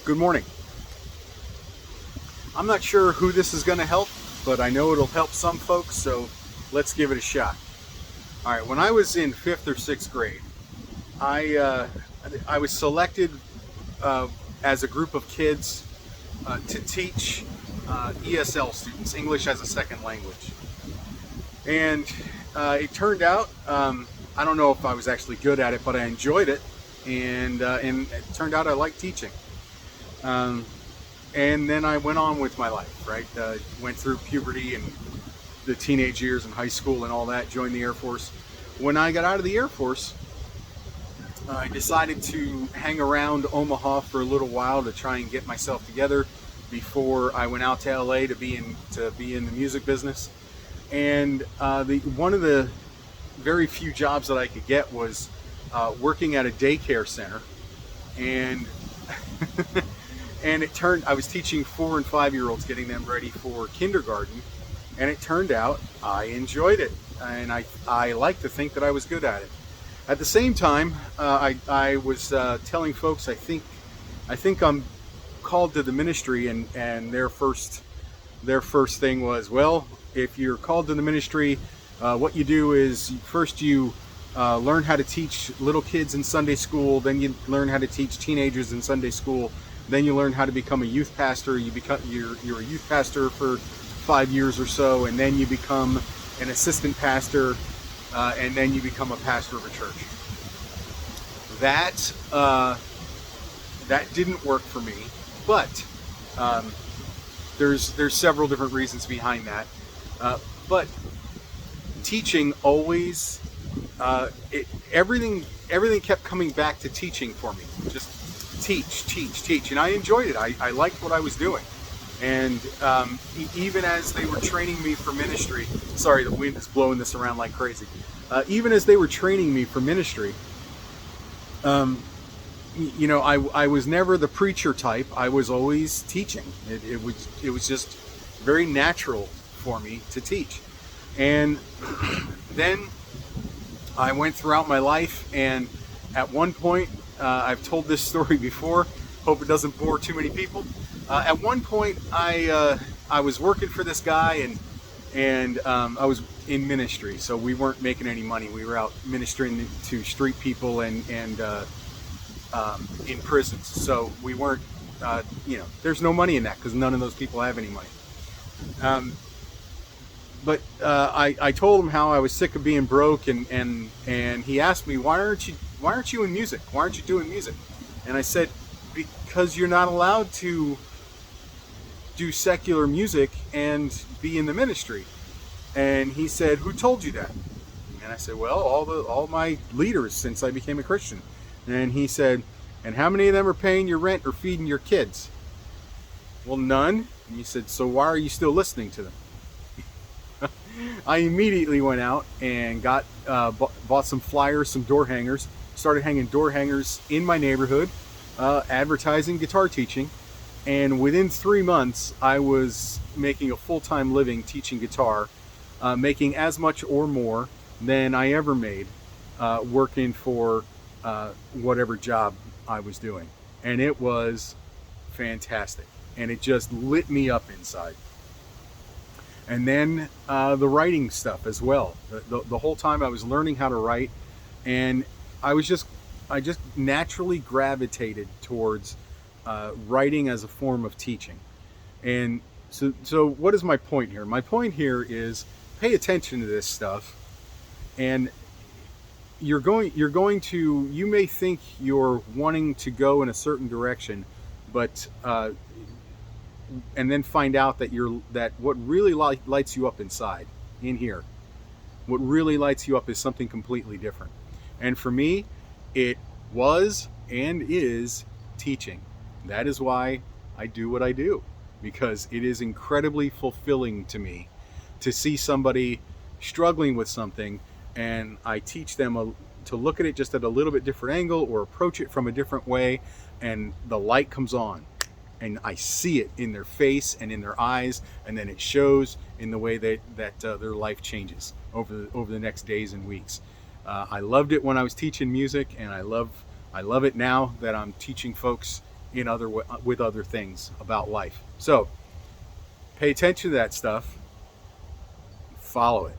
Good morning. I'm not sure who this is going to help, but I know it'll help some folks, so let's give it a shot. All right, when I was in fifth or sixth grade, I uh, I was selected uh, as a group of kids to teach ESL students, English as a second language, and it turned out I don't know if I was actually good at it, but I enjoyed it, and it turned out I liked teaching. Um, and then I went on with my life, right? Went through puberty and the teenage years in high school and all that, joined the Air Force. When I got out of the Air Force, I decided to hang around Omaha for a little while to try and get myself together before I went out to LA to be in the music business. And the one of the very few jobs that I could get was working at a daycare center, and and it turned I was teaching 4 and 5 year olds, getting them ready for kindergarten, and it turned out I enjoyed it, and I like to think that I was good at it. At the same time, I was telling folks I think I'm called to the ministry, and their first thing was, well, if you're called to the ministry, what you do is first you learn how to teach little kids in Sunday school, then you learn how to teach teenagers in Sunday school, then you learn how to become a youth pastor. You're a youth pastor for 5 years or so, and then you become an assistant pastor, and then you become a pastor of a church. That that didn't work for me, but um, there's several different reasons behind that. But teaching always everything kept coming back to teaching for me. Just teach, and I enjoyed it. I liked what I was doing, and even as they were training me for ministry. Sorry, the wind is blowing this around like crazy. Even as they were training me for ministry, um, I was never the preacher type. I was always teaching. It was just very natural for me to teach. And then I went throughout my life, and at one point, I've told this story before. Hope it doesn't bore too many people. At one point, I was working for this guy, and I was in ministry, so we weren't making any money. We were out ministering to street people and in prisons. So we weren't, there's no money in that because none of those people have any money. Um, but I told him how I was sick of being broke, and he asked me, why aren't you in music? Why aren't you doing music? And I said, because you're not allowed to do secular music and be in the ministry. And he said, who told you that? And I said, well, all my leaders since I became a Christian. And he said, and how many of them are paying your rent or feeding your kids? Well, none. And he said, so why are you still listening to them? I immediately went out and bought some flyers, some door hangers, started hanging door hangers in my neighborhood, advertising guitar teaching. And within 3 months, I was making a full-time living teaching guitar, making as much or more than I ever made working for whatever job I was doing. And it was fantastic. And it just lit me up inside. And then the writing stuff as well. The whole time I was learning how to write, and I just naturally gravitated towards writing as a form of teaching. And so what is my point here? My point here is pay attention to this stuff, and you may think you're wanting to go in a certain direction, but and then find out that what really lights you up inside in here, what really lights you up is something completely different. And for me, it was and is teaching. That is why I do what I do, because it is incredibly fulfilling to me to see somebody struggling with something, and I teach them to look at it just at a little bit different angle or approach it from a different way, and the light comes on, and I see it in their face and in their eyes, and then it shows in the way that their life changes over the next days and weeks. I loved it when I was teaching music, and I love it now that I'm teaching folks in with other things about life. So pay attention to that stuff, follow it.